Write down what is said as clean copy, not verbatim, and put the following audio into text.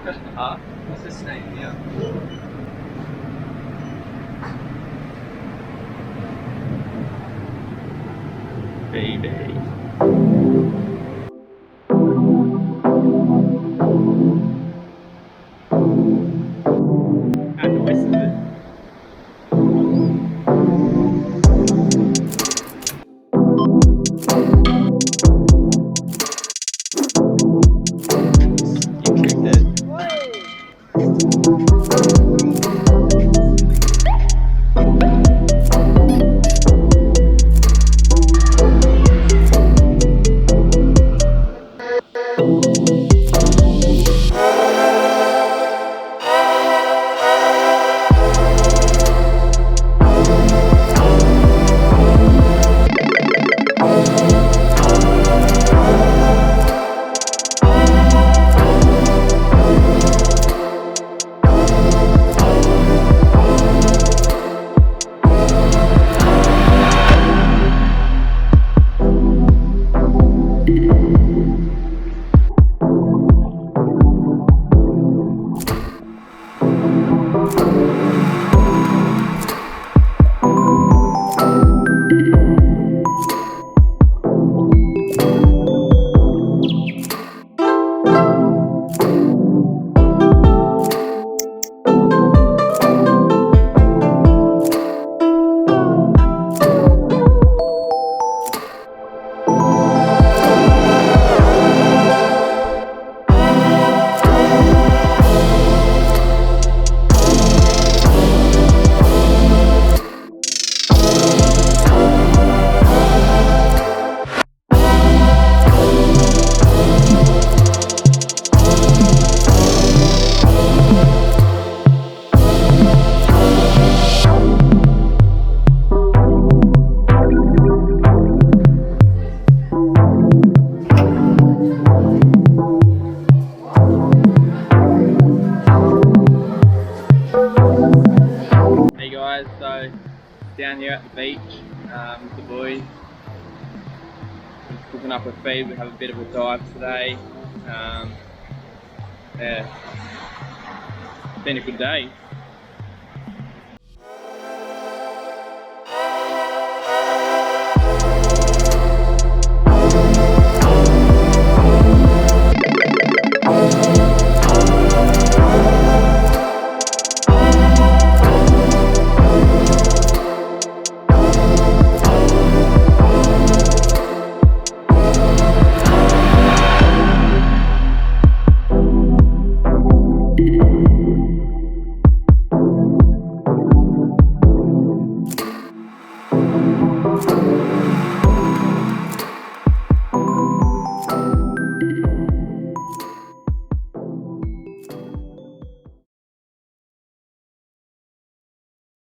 What's this name here? Baby. How nice is it? You tricked it. Hey guys, so down here at the beach with the boys, just cooking up a feed. We have a bit of a dive today. Yeah, it's been a good day.